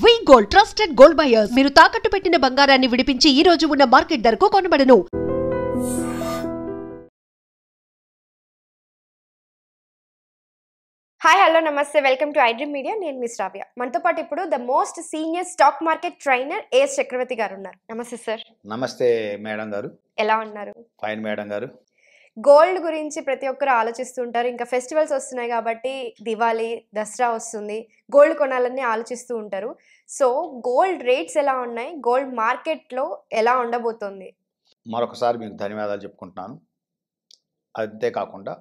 వి gold trusted gold buyers మీరు తాకట్టు పెట్టిన బంగారాన్ని విడిపించి ఈ రోజు ఉన్న మార్కెట్ ధరకు కొనబడను. హాయ్ హలో నమస్తే, వెల్కమ్ టు ఐడ్రీమ్ మీడియా. నేను మీ శ్రావ్య. మనతో పాటు ఇప్పుడు the most senior stock market trainer A S Chakravarthy garu ఉన్నారు. నమస్తే సార్. నమస్తే మేడం గారు. ఎలా ఉన్నారు? ఫైన్ మేడం గారు. గోల్డ్ గురించి ప్రతి ఒక్కరు ఆలోచిస్తుంటారు. ఇంకా ఫెస్టివల్స్ వస్తున్నాయి కాబట్టి దివాళీ, దసరా వస్తుంది, గోల్డ్ కొనాలని ఆలోచిస్తూ ఉంటారు. సో గోల్డ్ రేట్స్ ఎలా ఉన్నాయి, గోల్డ్ మార్కెట్లో ఎలా ఉండబోతుంది? మరొకసారి మీకు ధన్యవాదాలు చెప్పుకుంటున్నాను. అంతేకాకుండా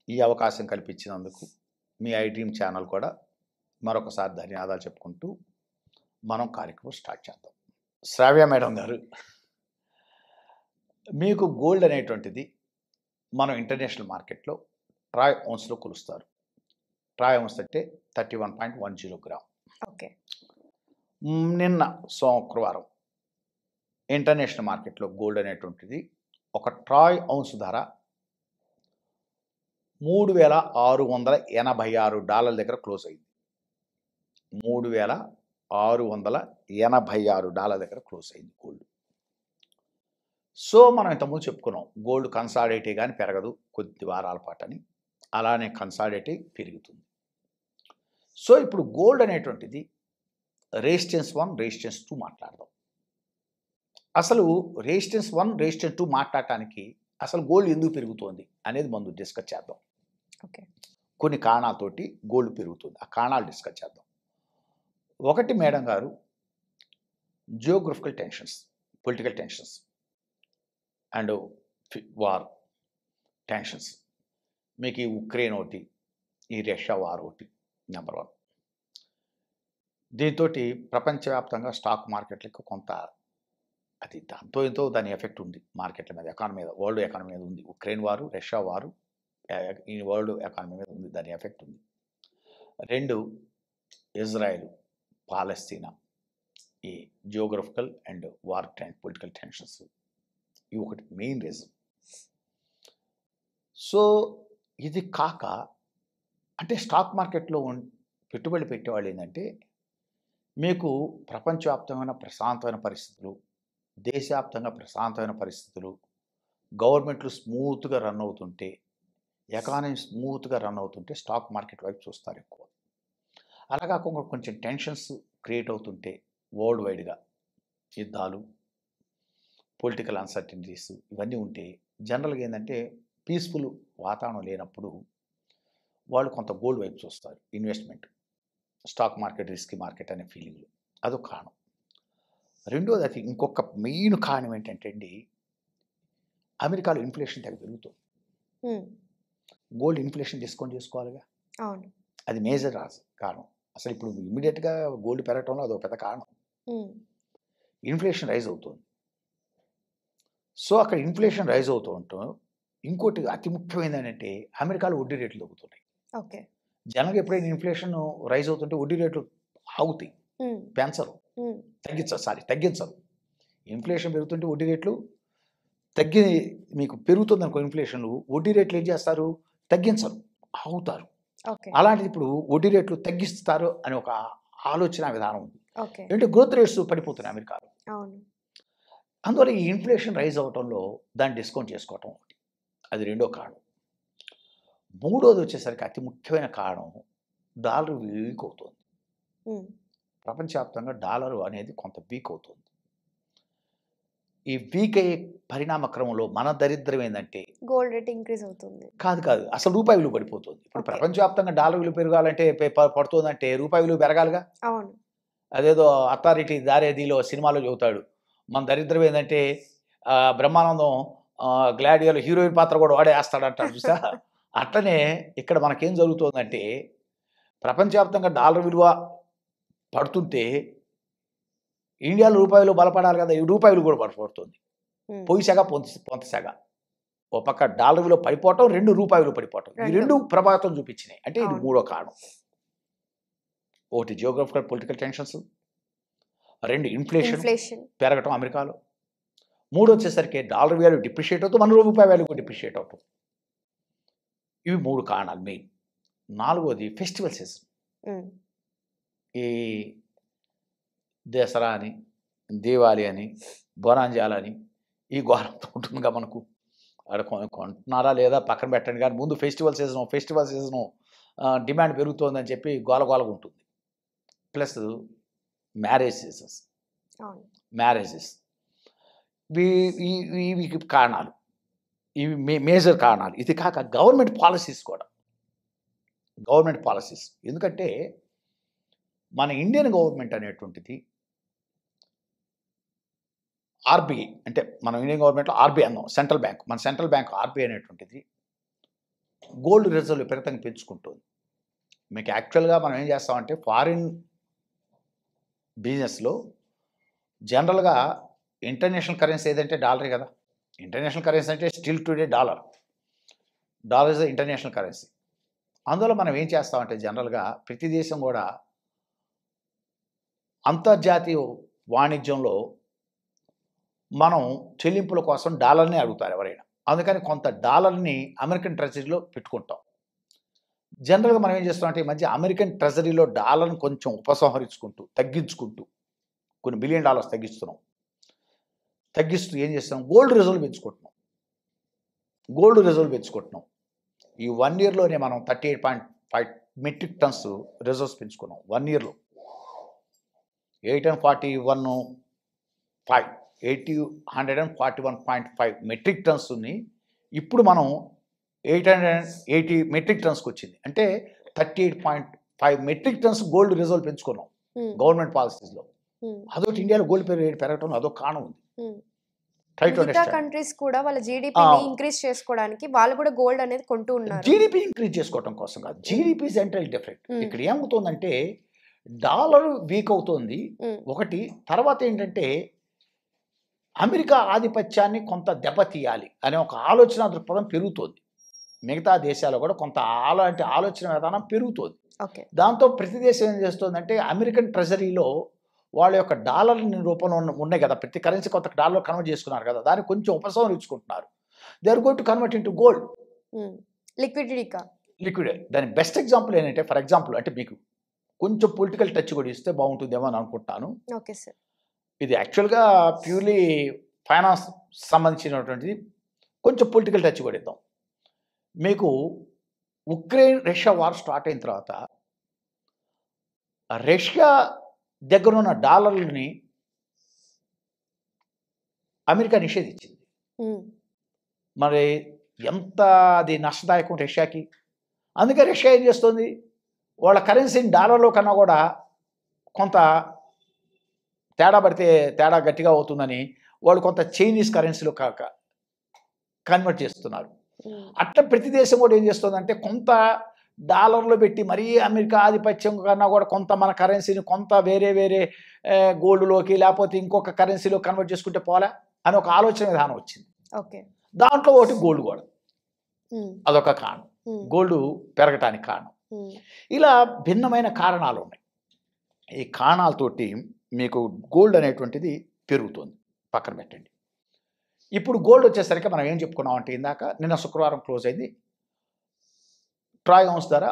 ఈ అవకాశం కల్పించినందుకు మీ ఐడ్రీమ్ ఛానల్ కూడా మరొకసారి ధన్యవాదాలు చెప్పుకుంటూ మనం కార్యక్రమం స్టార్ట్ చేద్దాం. శ్రావ్య మేడం గారు, మీకు గోల్డ్ అనేటువంటిది మనం ఇంటర్నేషనల్ మార్కెట్లో ట్రాయ్ ఔన్స్లో కొలుస్తారు. ట్రాయ్ ఔన్స్ అంటే 31.10 గ్రామ్. ఓకే. నిన్న శుక్రవారం ఇంటర్నేషనల్ మార్కెట్లో గోల్డ్ అనేటువంటిది ఒక ట్రాయ్ ఔన్స్ ధర $3,686 దగ్గర క్లోజ్ అయింది. $3,686 దగ్గర క్లోజ్ అయింది గోల్డ్. సో మనం ఇంతకుముందు చెప్పుకున్నాం, గోల్డ్ కన్సాలిడేట్ కానీ పెరగదు కొద్ది వారాల పాటు అని. అలానే కన్సాలిడేట్ పెరుగుతుంది. సో ఇప్పుడు గోల్డ్ అనేటువంటిది రెసిస్టెన్స్ 1, రెసిస్టెన్స్ 2 మాట్లాడదాం. అసలు రెసిస్టెన్స్ 1, రెసిస్టెన్స్ 2 మాట్లాడటానికి అసలు గోల్డ్ ఎందుకు పెరుగుతోంది అనేది మనం డిస్కస్ చేద్దాం. ఓకే. కొన్ని కారణాలతోటి గోల్డ్ పెరుగుతుంది, ఆ కారణాలు డిస్కస్ చేద్దాం. ఒకటి మేడం గారు, geographical tensions, political tensions and war tensions. మీకు ఈ ఉక్రెయిన్ ఒకటి, ఈ రష్యా వార్ ఒకటి నెంబర్ 1. దీంతో ప్రపంచవ్యాప్తంగా స్టాక్ మార్కెట్లకు కొంత అది దాంతో ఎంతో దాని ఎఫెక్ట్ ఉంది మార్కెట్ల మీద, ఎకానమీ మీద, వరల్డ్ ఎకానమీ మీద ఉంది. ఉక్రెయిన్ వారు, రష్యా వారు ఈ వరల్డ్ ఎకానమీ మీద ఉంది, దాని ఎఫెక్ట్ ఉంది. 2, ఇజ్రాయెల్, పాలస్తీనా, ఈ geographical and war political tensions, ఇవి ఒకటి మెయిన్ రీజన్. సో ఇది కాక అంటే స్టాక్ మార్కెట్లో పెట్టుబడి పెట్టేవాళ్ళు ఏంటంటే, మీకు ప్రపంచవ్యాప్తమైన ప్రశాంతమైన పరిస్థితులు, దేశవ్యాప్తంగా ప్రశాంతమైన పరిస్థితులు, గవర్నమెంట్లు స్మూత్గా రన్ అవుతుంటే, ఎకానమీ స్మూత్గా రన్ అవుతుంటే స్టాక్ మార్కెట్ వైపు చూస్తారు ఎక్కువ. అలా కాకుండా కొంచెం టెన్షన్స్ క్రియేట్ అవుతుంటే వరల్డ్ వైడ్గా యుద్ధాలు, పొలిటికల్ అన్సర్టనిటీస్ ఇవన్నీ ఉంటే జనరల్గా ఏంటంటే పీస్ఫుల్ వాతావరణం లేనప్పుడు వాళ్ళు కొంత గోల్డ్ వైపు చూస్తారు investment. Stock market risky market అనే ఫీలింగ్లు, అదొక కారణం. రెండోది, అది ఇంకొక మెయిన్ కారణం ఏంటంటే అండి, అమెరికాలో ఇన్ఫ్లేషన్ తెగ పెరుగుతుంది. గోల్డ్ ఇన్ఫ్లేషన్ డిస్కౌంట్ చేసుకోవాలిగా, అవును, అది మేజర్ కారణం. అసలు ఇప్పుడు ఇమ్మీడియట్గా గోల్డ్ పెరగటంలో అదొక పెద్ద కారణం. ఇన్ఫ్లేషన్ రైజ్ అవుతుంది. సో అక్కడ ఇన్ఫ్లేషన్ రైజ్ అవుతూ ఉంటాం. ఇంకోటి అతి ముఖ్యమైనది ఏంటంటే, అమెరికాలో వడ్డీ రేట్లు తగ్గుతున్నాయి. ఓకే. జనరల్గా ఎప్పుడైనా ఇన్ఫ్లేషన్ రైజ్ అవుతుంటే వడ్డీ రేట్లు ఆగుతాయి, పెంచరు, తగ్గించరు. ఇన్ఫ్లేషన్ పెరుగుతుంటే వడ్డీ రేట్లు మీకు పెరుగుతుంది అనుకో, ఇన్ఫ్లేషన్ వడ్డీ రేట్లు ఏం చేస్తారు, తగ్గించరు, ఆగుతారు. అలాంటిది ఇప్పుడు వడ్డీ రేట్లు తగ్గిస్తారు అని ఒక ఆలోచన విధానం ఉంది. అంటే గ్రోత్ రేట్స్ పడిపోతున్నాయి అమెరికాలో. అందువల్ల ఈ ఇన్ఫ్లేషన్ రైజ్ అవటంలో దాన్ని డిస్కౌంట్ చేసుకోవటం ఒకటి, అది రెండో కారణం. మూడోది వచ్చేసరికి అతి ముఖ్యమైన కారణం, డాలర్ వీక్ అవుతుంది. ప్రపంచవ్యాప్తంగా డాలర్ అనేది కొంత వీక్ అవుతుంది. ఈ వీక్ అయ్యే పరిణామ క్రమంలో మన దరిద్రం ఏంటంటే గోల్డ్ రేట్ ఇంక్రీజ్ అవుతుంది. కాదు, అసలు రూపాయి విలువ పడిపోతుంది. ఇప్పుడు ప్రపంచవ్యాప్తంగా డాలర్ విలువ పెరగాలంటే పడుతుందంటే రూపాయి విలువ పెరగాలిగా. అవును. అదేదో అథారిటీ దారేదిలో సినిమాలో చెబుతాడు, మన దరిద్రం ఏంటంటే బ్రహ్మానందం గ్లాడియోలో హీరోయిన్ పాత్ర కూడా వాడే వేస్తాడంటాడు చూసా. అట్లనే ఇక్కడ మనకేం జరుగుతుందంటే, ప్రపంచవ్యాప్తంగా డాలర్ విలువ పడుతుంటే ఇండియాలో రూపాయలు బలపడాలి కదా, ఈ రూపాయలు కూడా పడిపోతుంది. పొయ్యిసెగ పొంతసెగ, ఒక పక్క డాలర్ విలువ పడిపోవటం, 2 రూపాయలు పడిపోవటం, ఈ 2 ప్రభావితం చూపించినాయి. అంటే ఇది మూడో కారణం. ఒకటి జియోగ్రఫికల్ పొలిటికల్ టెన్షన్స్, 2 ఇన్ఫ్లేషన్ పెరగటం అమెరికాలో, 3 వచ్చేసరికి డాలర్ వాల్యూ డిప్రిషియేట్ అవుతుంది, మన రూపాయి వాల్యూ కూడా డిప్రిషియేట్ అవుతుంది. ఇవి 3 కారణాలు మెయిన్. 4వది festival season. ఈ దసరా అని, దీవాలి అని, బోనాంజాలు అని ఈ గోరంతా ఉంటుందిగా మనకు. అక్కడ కొంటున్నారా లేదా పక్కన పెట్టండి, కానీ ముందు ఫెస్టివల్ సీజను డిమాండ్ పెరుగుతోందని చెప్పి గోలగోలగా ఉంటుంది. ప్లస్ మ్యారేజ్ సీజన్స్, అవును. మ్యారేజెస్, ఇవి కారణాలు, ఇవి మేజర్ కారణాలు. ఇది కాక గవర్నమెంట్ పాలసీస్ కూడా, గవర్నమెంట్ పాలసీస్. ఎందుకంటే మన ఇండియన్ గవర్నమెంట్ అనేటువంటిది ఆర్బీఐ, అంటే మనం ఇండియన్ గవర్నమెంట్లో ఆర్బీఐ అన్నాం, సెంట్రల్ బ్యాంక్. మన సెంట్రల్ బ్యాంక్ ఆర్బీఐ అనేటువంటిది గోల్డ్ రిజర్వ్ విపరీతంగా పెంచుకుంటుంది. మీకు యాక్చువల్గా మనం ఏం చేస్తామంటే ఫారిన్ బిజినెస్లో జనరల్గా ఇంటర్నేషనల్ కరెన్సీ ఏదంటే డాలరే కదా. ఇంటర్నేషనల్ కరెన్సీ అంటే still today dollar is the international currency. అందులో మనం ఏం చేస్తామంటే జనరల్గా ప్రతి దేశం కూడా అంతర్జాతీయ వాణిజ్యంలో మనం చెల్లింపుల కోసం డాలర్ని అడుగుతారు ఎవరైనా. అందుకని కొంత డాలర్ని అమెరికన్ ట్రెజరీలో పెట్టుకుంటాం. జనరల్గా మనం ఏం చేస్తామంటే ఈ మధ్య అమెరికన్ ట్రెజరీలో డాలర్ని కొంచెం తగ్గించుకుంటూ కొన్ని $1 బిలియన్ తగ్గిస్తూ ఏం చేస్తాం, గోల్డ్ రిజర్వ్ పెంచుకుంటున్నాం. ఈ 1 ఇయర్లోనే మనం 38.5 మెట్రిక్ టన్స్ రిజర్వ్స్ పెంచుకున్నాం. 1 ఇయర్లో 141.5 మెట్రిక్ టన్స్ని ఇప్పుడు మనం 880 మెట్రిక్ టన్స్కి వచ్చింది. అంటే 38.5 మెట్రిక్ టన్స్ గోల్డ్ రిజర్వ్ పెంచుకున్నాం గవర్నమెంట్ పాలసీస్లో. అదొకటి ఇండియాలో గోల్డ్ రేట్ పెరగటం అదొక కారణం ఉంది. మిగతా కంట్రీస్ కూడా వాళ్ళ జీడిపిని ఇంక్రీజ్ చేసుకోవడానికి వాళ్ళు కూడా గోల్డ్ అనేది కొంటూ ఉన్నారు. జీడిపి ఇంక్రీజ్ చేసుకోవడం కోసం కాదు, జీడిపి ఇస్ ఎంటైర్లీ డిఫరెంట్. ఇక్కడ ఏమవుతుందంటే డాలర్ వీక్ అవుతుంది ఒకటి, తర్వాత ఏంటంటే అమెరికా ఆధిపత్యాన్ని కొంత దెబ్బతీయాలి అనే ఒక ఆలోచన దృక్పథం పెరుగుతుంది. మిగతా దేశాలు కూడా కొంత ఆలోచన విధానం పెరుగుతుంది. దాంతో ప్రతి దేశం ఏం చేస్తుందంటే అమెరికన్ ట్రెజరీలో వాళ్ళ యొక్క డాలర్ రూపంలో ఉన్నాయి కదా, ప్రతి కరెన్సీ కొంత డాలర్ కన్వర్ట్ చేసుకున్నారు కదా, దాన్ని కొంచెం ఉపసంహరించుకుంటున్నారు. They are going to convert into gold, liquid. దాని బెస్ట్ ఎగ్జాంపుల్ ఏంటంటే, ఫర్ ఎగ్జాంపుల్ అంటే మీకు కొంచెం పొలిటికల్ టచ్ కూడా ఇస్తే బాగుంటుందేమో అని అనుకుంటున్నాను. ఇది యాక్చువల్గా ప్యూర్లీ ఫైనాన్స్ సంబంధించినటువంటిది, కొంచెం పొలిటికల్ టచ్ కూడా ఇద్దాం. మీకు ఉక్రెయిన్ రష్యా వార్ స్టార్ట్ అయిన తర్వాత రష్యా దగ్గర ఉన్న డాలర్లని అమెరికా నిషేధించింది. మరి ఎంత అది నష్టదాయకం రష్యాకి. అందుకే రష్యా ఏం చేస్తుంది, వాళ్ళ కరెన్సీని డాలర్లో కన్నా కూడా కొంత తేడా గట్టిగా అవుతుందని వాళ్ళు కొంత చైనీస్ కరెన్సీలో కన్వర్ట్ చేస్తున్నారు. అట్లా ప్రతి దేశం కూడా ఏం చేస్తుందంటే కొంత డాలర్లో పెట్టి మరీ అమెరికా ఆధిపత్యం కన్నా కూడా కొంత మన కరెన్సీని కొంత వేరే గోల్డ్లోకి లేకపోతే ఇంకొక కరెన్సీలో కన్వర్ట్ చేసుకుంటే పోలే అని ఒక ఆలోచన విధానం వచ్చింది. దాంట్లో ఒకటి గోల్డ్ కూడా అదొక కారణం, గోల్డ్ పెరగటానికి కారణం. ఇలా భిన్నమైన కారణాలు ఉన్నాయి. ఈ కారణాలతోటి మీకు గోల్డ్ అనేటువంటిది పెరుగుతుంది. పక్కన పెట్టండి. ఇప్పుడు గోల్డ్ వచ్చేసరికి మనం ఏం చెప్పుకున్నాం అంటే, ఇందాక నిన్న శుక్రవారం క్లోజ్ అయింది, ట్రాయ్ ఔన్స్ ధర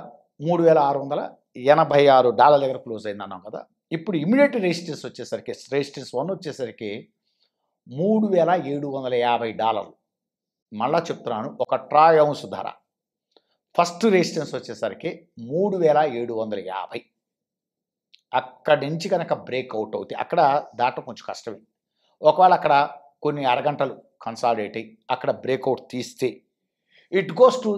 $3,686 దగ్గర క్లోజ్ అయింది అన్నాం కదా. ఇప్పుడు ఇమీడియట్ రెసిస్టెన్స్ వచ్చేసరికి, రెసిస్టెన్స్ 1 వచ్చేసరికి $3,750. మళ్ళా చెప్తున్నాను, ఒక ట్రాయ్ ఔన్స్ ధర. ఫస్ట్ రెసిస్టెన్స్ వచ్చేసరికి 3,750. అక్కడి నుంచి కనుక బ్రేక్అవుట్ అవుతాయి, అక్కడ దాటం కొంచెం కష్టమే. ఒకవేళ అక్కడ కొన్ని అరగంటలు కన్సాలిడేట్ అయ్యి అక్కడ బ్రేక్అవుట్ తీస్తే ఇట్ గోస్ టు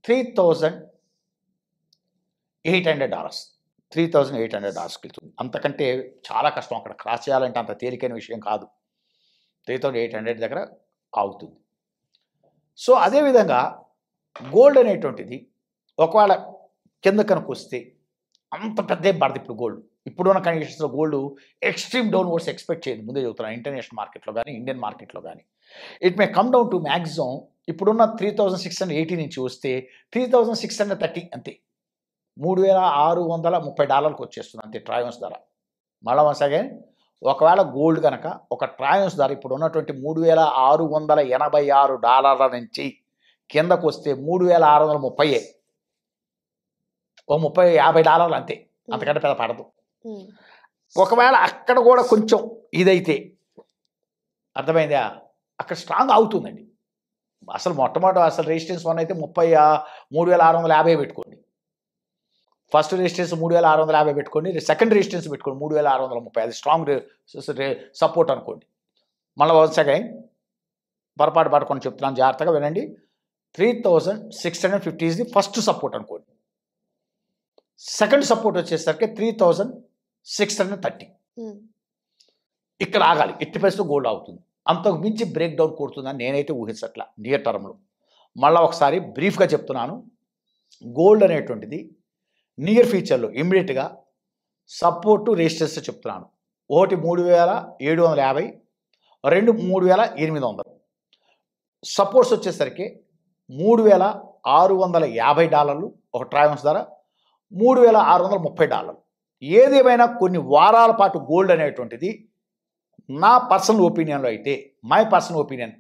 $3,800. $3,800కి వెళ్తుంది. అంతకంటే చాలా కష్టం, అక్కడ క్రాస్ చేయాలంటే అంత తేలికైన విషయం కాదు. 3,800 దగ్గర ఆగుతుంది. సో అదేవిధంగా గోల్డ్ అనేటువంటిది ఒకవేళ కింద కనుక వస్తే అంత పెద్ద పడదు. ఇప్పుడు గోల్డ్ ఇప్పుడున్న కండిషన్స్లో గోల్డ్ ఎక్స్ట్రీమ్ డౌన్వర్డ్స్ ఎక్స్పెక్ట్ చేయదు. ముందే చెబుతున్నాను, ఇంటర్నేషనల్ మార్కెట్లో కానీ ఇండియన్ మార్కెట్లో కానీ it may come down to maximum ఇప్పుడున్న 3,680 నుంచి వస్తే 3,630 అంతే. $3,630కి వచ్చేస్తుంది అంతే ట్రాయ్ ఔన్స్ ధర. మళ్ళీ వన్స్ అగైన్, ఒకవేళ గోల్డ్ కనుక ఒక ట్రాయ్ ఔన్స్ ధర ఇప్పుడు ఉన్నటువంటి $3,686 నుంచి కిందకు వస్తే 3,630, ఓ $50 అంతే, అంతకంటే పెద్ద పడదు. ఒకవేళ అక్కడ కూడా కొంచెం ఇదైతే అర్థమైందా, అక్కడ స్ట్రాంగ్ అవుతుందండి. అసలు మొట్టమొదటి అసలు రెసిస్టెన్స్ 1 అయితే 33,650 పెట్టుకోండి. ఫస్ట్ రెసిస్టెన్స్ 3,650 పెట్టుకోండి. సెకండ్ రెసిస్టెన్స్ పెట్టుకోండి 3,630. అది స్ట్రాంగ్ సపోర్ట్ అనుకోండి. మళ్ళీ వన్స్ అగైన్ పొరపాటు పడకుండా చెప్తున్నాను, జాగ్రత్తగా వినండి. 3,650 ఈజ్ ది ఫస్ట్ సపోర్ట్ అనుకోండి. సెకండ్ సపోర్ట్ వచ్చేసరికి 3,630. ఇక్కడ ఆగాలి. ఎట్టి పరిస్థితుల్లో గోల్డ్ అవుతుంది. అంతకు మించి బ్రేక్ డౌన్ కొడుతుందని నేనైతే ఊహించట్లా నియర్ టర్మ్లో. మళ్ళీ ఒకసారి బ్రీఫ్గా చెప్తున్నాను, గోల్డ్ అనేటువంటిది నియర్ ఫ్యూచర్లో ఇమ్మీడియట్గా సపోర్టు రెసిస్టెన్స్ చెప్తున్నాను. ఒకటి 3,750, 2 3,800. సపోర్ట్స్ వచ్చేసరికి $3,650 ఒక ట్రావెన్స్ ధర, $3,630. ఏదేమైనా కొన్ని వారాల పాటు గోల్డ్ అనేటువంటిది నా పర్సనల్ ఒపీనియన్లో అయితే, మై పర్సనల్ ఒపీనియన్,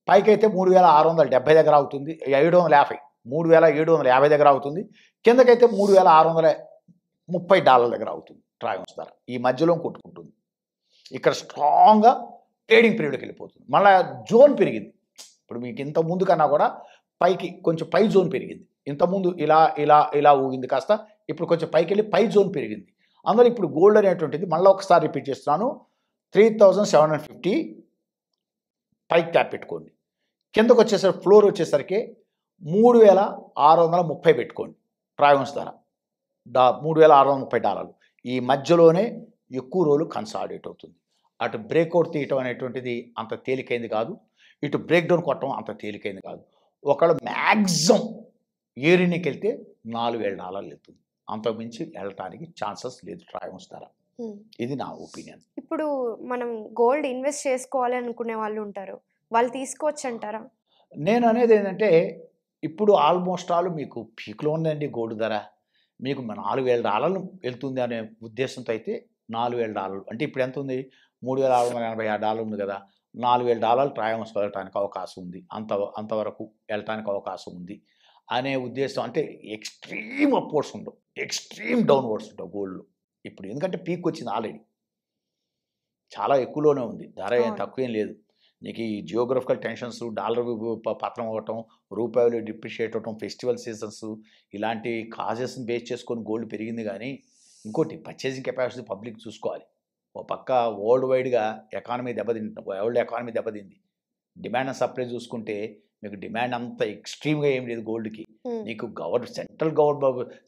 పైకైతే 3,670 దగ్గర అవుతుంది, 3,750 దగ్గర అవుతుంది. కిందకైతే $3,630 దగ్గర అవుతుంది ట్రావెన్స్ ధర. ఈ మధ్యలో కొట్టుకుంటుంది. ఇక్కడ స్ట్రాంగ్గా ట్రేడింగ్ పీరియడ్కి వెళ్ళిపోతుంది. మళ్ళీ జోన్ పెరిగింది. ఇప్పుడు మీకు ఇంత ముందు కన్నా కూడా పైకి కొంచెం పై జోన్ పెరిగింది. ఇంతకుముందు ఇలా ఇలా ఇలా ఊగింది, కాస్త ఇప్పుడు కొంచెం పైకి వెళ్ళి పై జోన్ పెరిగింది. అందులో ఇప్పుడు గోల్డ్ అనేటువంటిది మళ్ళీ ఒకసారి రిపీట్ చేస్తున్నాను, 3,750 పైకి ట్యాప్ పెట్టుకోండి. కిందకు వచ్చేసరికి ఫ్లోర్ వచ్చేసరికి 3,630 పెట్టుకోండి ట్రావెన్స్ ధర, $3,630. ఈ మధ్యలోనే ఎక్కువ రోజులు కన్సాలిడేట్ అవుతుంది. అటు బ్రేక్అవుట్ తీయటం అనేటువంటిది అంత తేలికైంది కాదు, ఇటు బ్రేక్ డౌన్ కొట్టడం అంత తేలికైంది కాదు. ఒకవేళ మ్యాక్సిమం ఏరినికి వెళ్తే $4,000 వెళ్తుంది. అంతకు మించి వెళ్ళటానికి ఛాన్సెస్ లేదు ట్రావెన్స్ ధర. ఇది నా ఒపీనియన్. ఇప్పుడు మనం గోల్డ్ ఇన్వెస్ట్ చేసుకోవాలి అనుకునే వాళ్ళు ఉంటారు, వాళ్ళు తీసుకోవచ్చు అంటారా? నేను అనేది ఏంటంటే, ఇప్పుడు ఆల్మోస్ట్ ఆల్ మీకు పీక్లో ఉందండి గోల్డ్ ధర. మీకు $4,000 వెళ్తుంది అనే ఉద్దేశంతో అయితే $4,000 అంటే ఇప్పుడు ఎంత ఉంది, $3,686 ఉంది కదా, $4,000 ట్రావెన్స్ వెళ్ళటానికి అవకాశం ఉంది, అంతవరకు వెళ్ళటానికి అవకాశం ఉంది అనే ఉద్దేశం. అంటే ఎక్స్ట్రీమ్ అప్వర్డ్స్ ఉండవు, ఎక్స్ట్రీమ్ డౌన్వర్డ్స్ ఉండవు గోల్డ్లో ఇప్పుడు. ఎందుకంటే పీక్ వచ్చింది ఆల్రెడీ, చాలా ఎక్కువలోనే ఉంది ధర, ఏం తక్కువేం లేదు. నీకు ఈ జియోగ్రఫికల్ టెన్షన్స్, డాలర్ పతనం అవ్వటం, రూపాయలు డిప్రిషియేట్ అవ్వటం, ఫెస్టివల్ సీజన్స్, ఇలాంటి కాజెస్ని బేస్ చేసుకొని గోల్డ్ పెరిగింది. కానీ ఇంకోటి పర్చేసింగ్ కెపాసిటీ పబ్లిక్ చూసుకోవాలి. ఓ పక్క వరల్డ్ వైడ్గా ఎకానమీ దెబ్బతింది, వరల్డ్ ఎకానమీ దెబ్బతింది. డిమాండ్ అండ్ సప్లై చూసుకుంటే మీకు డిమాండ్ అంత ఎక్స్ట్రీమ్గా ఏం లేదు గోల్డ్కి. నీకు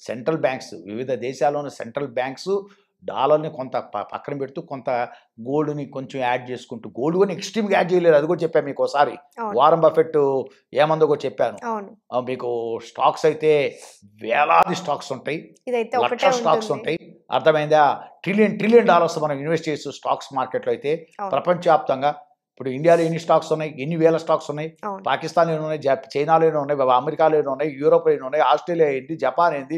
సెంట్రల్ బ్యాంక్స్, వివిధ దేశాల్లోని సెంట్రల్ బ్యాంక్స్ డాలర్ని కొంత పక్కన పెడుతూ కొంత గోల్డ్ని కొంచెం యాడ్ చేసుకుంటూ, గోల్డ్ కూడా ఎక్స్ట్రీమ్గా యాడ్ చేయలేదు. అది కూడా చెప్పాను మీకు ఒకసారి, వారన్ బఫెట్ ఏమందో కూడా చెప్పాను మీకు. స్టాక్స్ అయితే వేలాది స్టాక్స్ ఉంటాయి, లక్ష స్టాక్స్ ఉంటాయి, అర్థమైందా? ట్రిలియన్ డాలర్స్ మనం ఇన్వెస్ట్ చేస్తూ స్టాక్స్ మార్కెట్లో అయితే ప్రపంచవ్యాప్తంగా ఇప్పుడు ఇండియాలో ఎన్ని స్టాక్స్ ఉన్నాయి, ఎన్ని వేల స్టాక్స్ ఉన్నాయి, పాకిస్తాన్లో ఉన్నాయి, చైనాలో ఉన్నాయి, అమెరికాలో ఉన్నాయి, యూరోప్లో ఉన్నాయి, ఆస్ట్రేలియా ఏంటి, జపాన్ ఏంటి,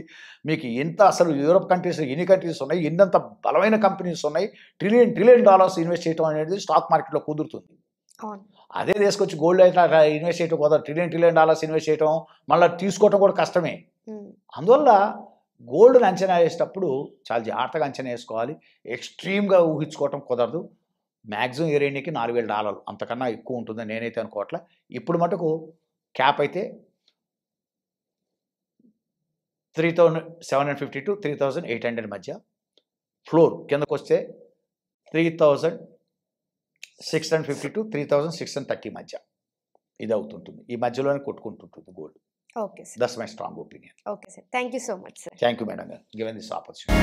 మీకు ఎంత అసలు యూరోప్ కంట్రీస్ ఎన్ని కంట్రీస్ ఉన్నాయి, ఎన్నంత బలమైన కంపెనీస్ ఉన్నాయి. ట్రిలియన్ డాలర్స్ ఇన్వెస్ట్ చేయడం అనేది స్టాక్ మార్కెట్లో కుదురుతుంది. అదే తీసుకొచ్చి గోల్డ్ అయితే ఇన్వెస్ట్ చేయడం కుదరదు. ట్రిలియన్ డాలర్స్ ఇన్వెస్ట్ చేయడం మళ్ళీ తీసుకోవడం కూడా కష్టమే. అందువల్ల గోల్డ్ని అంచనా వేసేటప్పుడు చాలా జాగ్రత్తగా అంచనా వేసుకోవాలి. ఎక్స్ట్రీమ్గా ఊహించుకోవటం కుదరదు. మ్యాక్సిమం ఏ రేంజ్కి $4,000, అంతకన్నా ఎక్కువ ఉంటుందని నేనైతే అనుకోవట్లే. ఇప్పుడు మటుకు క్యాప్ అయితే 3,750 to 3,800 మధ్య, ఫ్లోర్ కిందకు వస్తే 3,650 to 3,630 మధ్య ఇది అవుతుంటుంది. ఈ మధ్యలోనే కొట్టుకుంటుంటుంది gold. Okay sir, that's my strong opinion. Okay sir, thank you so much sir. Thank you madam గారు, గివెన్ దిస్ ఆపర్చునిటీ.